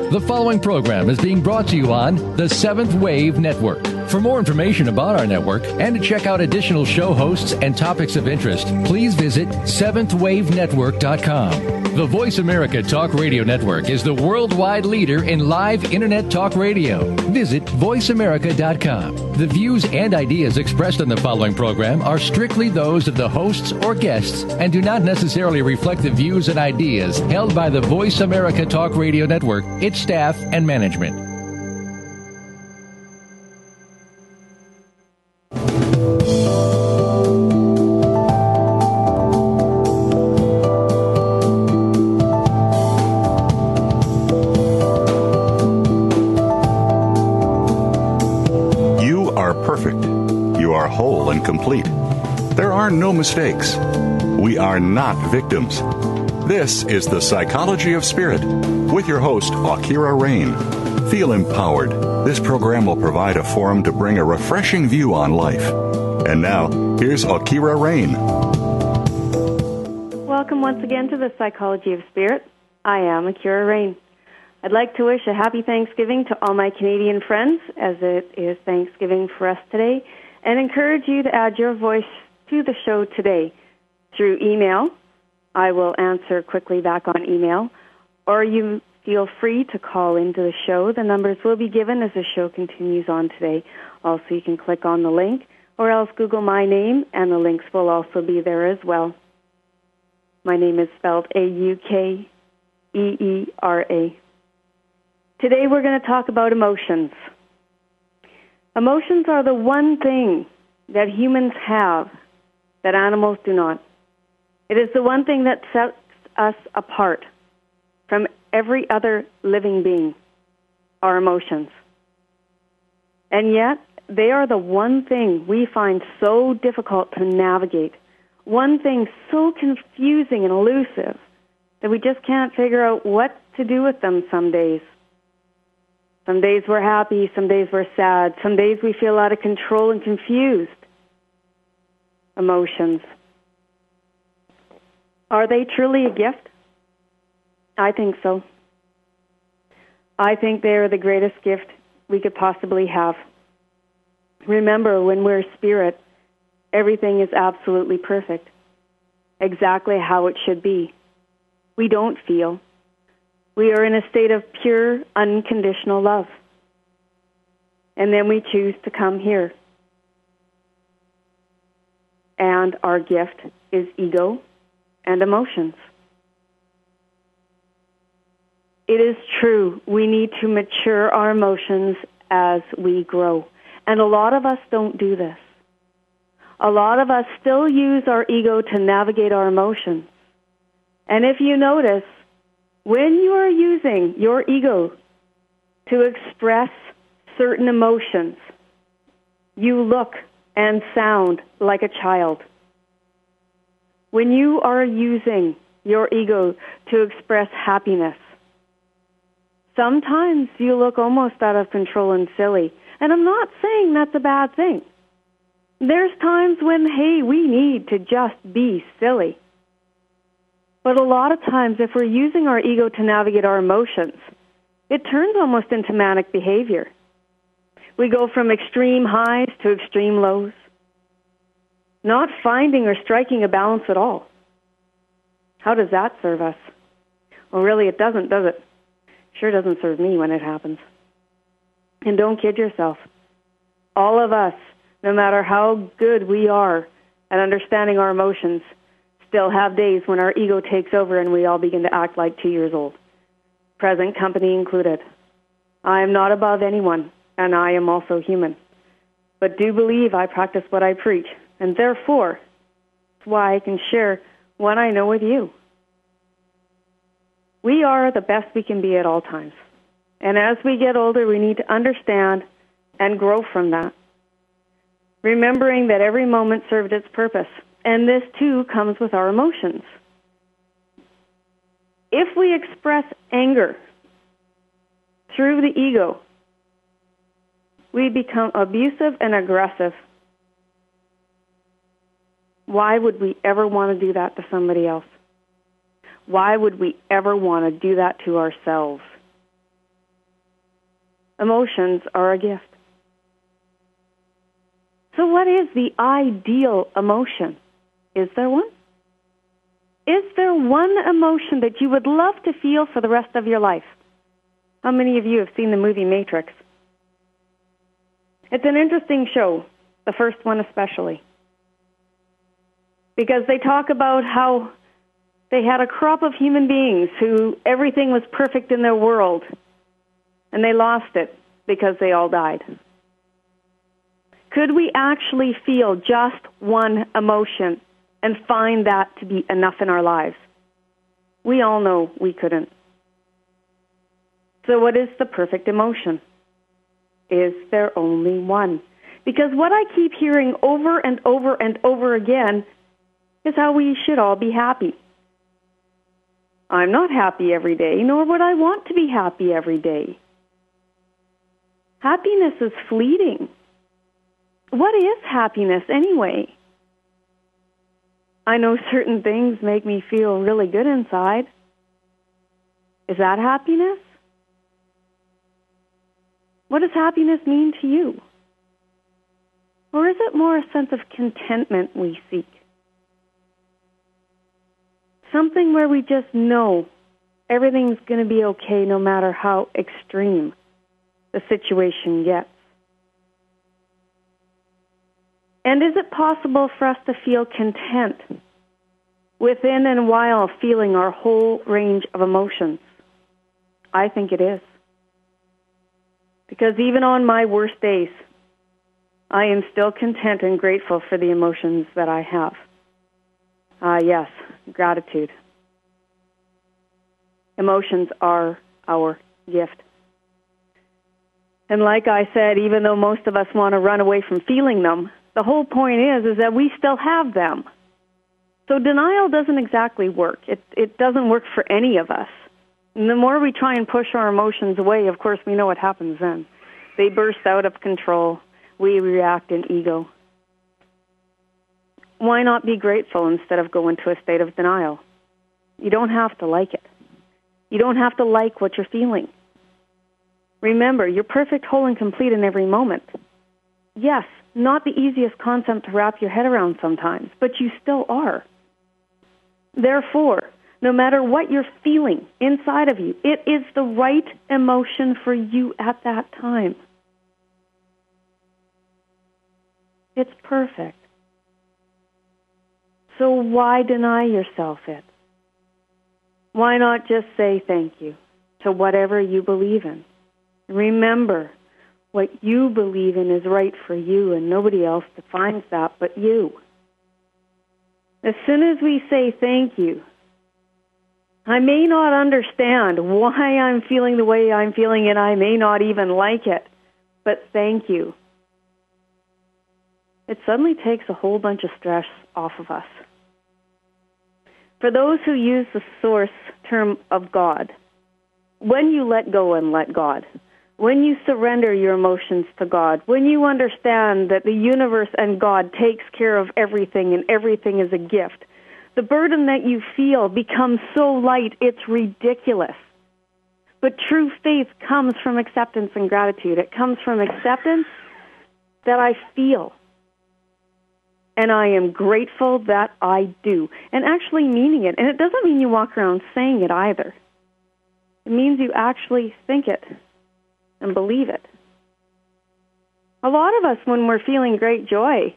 The following program is being brought to you on the Seventh Wave Network. For more information about our network and to check out additional show hosts and topics of interest, please visit seventhwavenetwork.com. The Voice America Talk Radio Network is the worldwide leader in live Internet talk radio. Visit voiceamerica.com. The views and ideas expressed on the following program are strictly those of the hosts or guests and do not necessarily reflect the views and ideas held by the Voice America Talk Radio Network, its staff, and management. Whole and complete. There are no mistakes. We are not victims. This is The Psychology of Spirit with your host, AuKeeRa Rayne. Feel empowered. This program will provide a forum to bring a refreshing view on life. And now, here's AuKeeRa Rayne. Welcome once again to The Psychology of Spirit. I am AuKeeRa Rayne. I'd like to wish a happy Thanksgiving to all my Canadian friends, as it is Thanksgiving for us today, and encourage you to add your voice to the show today through email. I will answer quickly back on email, or you feel free to call into the show. The numbers will be given as the show continues on today. Also, you can click on the link, or else Google my name, and the links will also be there as well. My name is spelled AuKeeRa. Today we're going to talk about emotions. Emotions are the one thing that humans have that animals do not. It is the one thing that sets us apart from every other living being, our emotions. And yet, they are the one thing we find so difficult to navigate, one thing so confusing and elusive that we just can't figure out what to do with them some days. Some days we're happy, some days we're sad, some days we feel out of control and confused. Emotions. Are they truly a gift? I think so. I think they are the greatest gift we could possibly have. Remember, when we're spirit, everything is absolutely perfect, exactly how it should be. We don't feel. We are in a state of pure, unconditional love. And then we choose to come here. And our gift is ego and emotions. It is true, we need to mature our emotions as we grow. And a lot of us don't do this. A lot of us still use our ego to navigate our emotions. And if you notice, when you are using your ego to express certain emotions, you look and sound like a child. When you are using your ego to express happiness, sometimes you look almost out of control and silly. And I'm not saying that's a bad thing. There's times when, hey, we need to just be silly. But a lot of times, if we're using our ego to navigate our emotions, it turns almost into manic behavior. We go from extreme highs to extreme lows, not finding or striking a balance at all. How does that serve us? Well, really, it doesn't, does it? Sure doesn't serve me when it happens. And don't kid yourself. All of us, no matter how good we are at understanding our emotions, still have days when our ego takes over and we all begin to act like 2 years old, present company included. I am not above anyone, and I am also human. But do believe I practice what I preach, and therefore, that's why I can share what I know with you. We are the best we can be at all times. And as we get older, we need to understand and grow from that, remembering that every moment served its purpose. And this, too, comes with our emotions. If we express anger through the ego, we become abusive and aggressive. Why would we ever want to do that to somebody else? Why would we ever want to do that to ourselves? Emotions are a gift. So what is the ideal emotion? Is there one? Is there one emotion that you would love to feel for the rest of your life? How many of you have seen the movie Matrix? It's an interesting show, the first one especially, because they talk about how they had a crop of human beings who everything was perfect in their world, and they lost it because they all died. Could we actually feel just one emotion and find that to be enough in our lives? We all know we couldn't. So what is the perfect emotion? Is there only one? Because what I keep hearing over and over and over again is how we should all be happy. I'm not happy every day, nor would I want to be happy every day. Happiness is fleeting. What is happiness anyway? I know certain things make me feel really good inside. Is that happiness? What does happiness mean to you? Or is it more a sense of contentment we seek? Something where we just know everything's going to be okay no matter how extreme the situation gets. And is it possible for us to feel content within and while feeling our whole range of emotions? I think it is. Because even on my worst days, I am still content and grateful for the emotions that I have. Yes, gratitude. Emotions are our gift. And like I said, even though most of us want to run away from feeling them, the whole point is that we still have them. So denial doesn't exactly work. It doesn't work for any of us. And the more we try and push our emotions away, of course, we know what happens then. They burst out of control. We react in ego. Why not be grateful instead of go into a state of denial? You don't have to like it. You don't have to like what you're feeling. Remember, you're perfect, whole, and complete in every moment. Yes, not the easiest concept to wrap your head around sometimes, but you still are. Therefore, no matter what you're feeling inside of you, it is the right emotion for you at that time. It's perfect. So why deny yourself it? Why not just say thank you to whatever you believe in? Remember, what you believe in is right for you, and nobody else defines that but you. As soon as we say thank you, I may not understand why I'm feeling the way I'm feeling, and I may not even like it, but thank you. It suddenly takes a whole bunch of stress off of us. For those who use the source term of God, when you let go and let God, when you surrender your emotions to God, when you understand that the universe and God takes care of everything and everything is a gift, the burden that you feel becomes so light it's ridiculous. But true faith comes from acceptance and gratitude. It comes from acceptance that I feel. And I am grateful that I do. And actually meaning it. And it doesn't mean you walk around saying it either. It means you actually think it and believe it. A lot of us, when we're feeling great joy,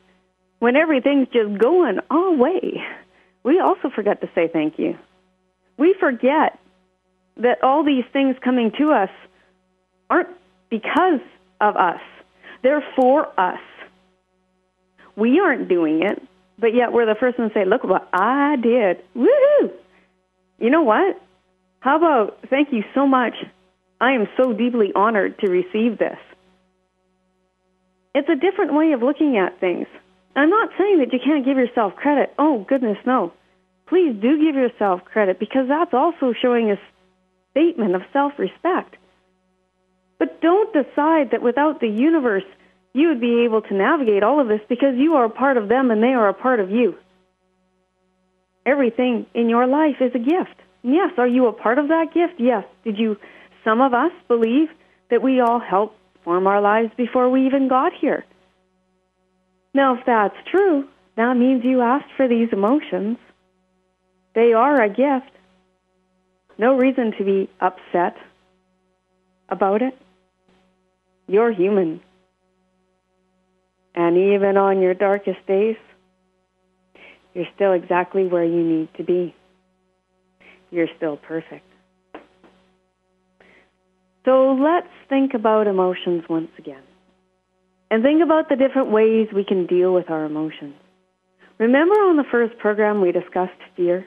when everything's just going our way, we also forget to say thank you. We forget that all these things coming to us aren't because of us. They're for us. We aren't doing it, but yet we're the first one to say, look what I did. Woohoo! You know what? How about, thank you so much. I am so deeply honored to receive this. It's a different way of looking at things. I'm not saying that you can't give yourself credit. Oh, goodness, no. Please do give yourself credit, because that's also showing a statement of self-respect. But don't decide that without the universe, you would be able to navigate all of this, because you are a part of them and they are a part of you. Everything in your life is a gift. Yes, are you a part of that gift? Yes. Some of us believe that we all helped form our lives before we even got here. Now, if that's true, that means you asked for these emotions. They are a gift. No reason to be upset about it. You're human. And even on your darkest days, you're still exactly where you need to be. You're still perfect. So let's think about emotions once again. And think about the different ways we can deal with our emotions. Remember on the first program we discussed fear?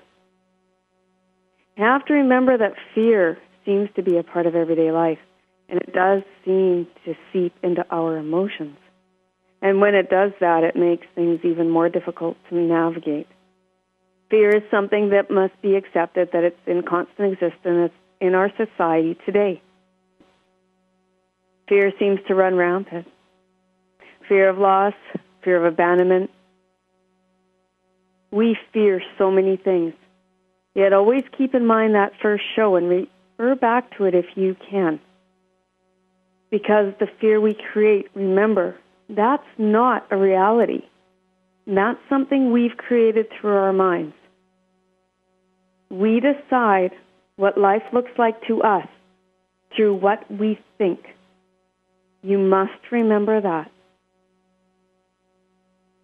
You have to remember that fear seems to be a part of everyday life, and it does seem to seep into our emotions. And when it does that, it makes things even more difficult to navigate. Fear is something that must be accepted, that it's in constant existence in our society today. Fear seems to run rampant. Fear of loss, fear of abandonment. We fear so many things. Yet always keep in mind that first show and refer back to it if you can. Because the fear we create, remember, that's not a reality. That's something we've created through our minds. We decide what life looks like to us through what we think. You must remember that.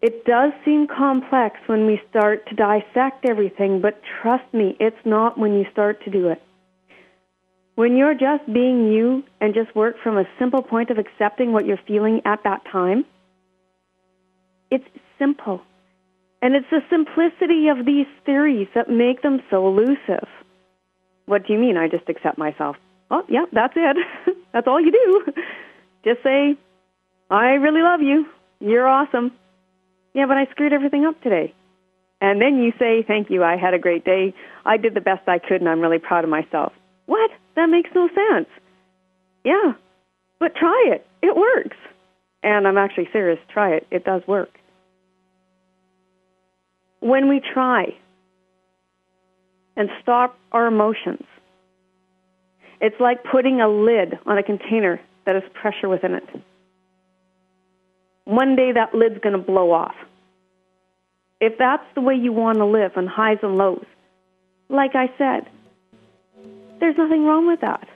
It does seem complex when we start to dissect everything, but trust me, it's not when you start to do it. When you're just being you and just work from a simple point of accepting what you're feeling at that time, it's simple. And it's the simplicity of these theories that make them so elusive. What do you mean, I just accept myself? Oh, yeah, that's it. That's all you do. Just say, I really love you. You're awesome. Yeah, but I screwed everything up today. And then you say, thank you, I had a great day. I did the best I could, and I'm really proud of myself. What? That makes no sense. Yeah, but try it. It works. And I'm actually serious. Try it. It does work. When we try and stop our emotions, it's like putting a lid on a container that has pressure within it. One day that lid's going to blow off. If that's the way you want to live on highs and lows, like I said, there's nothing wrong with that.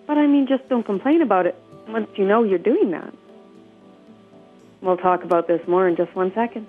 But I mean, just don't complain about it once you know you're doing that. We'll talk about this more in just 1 second.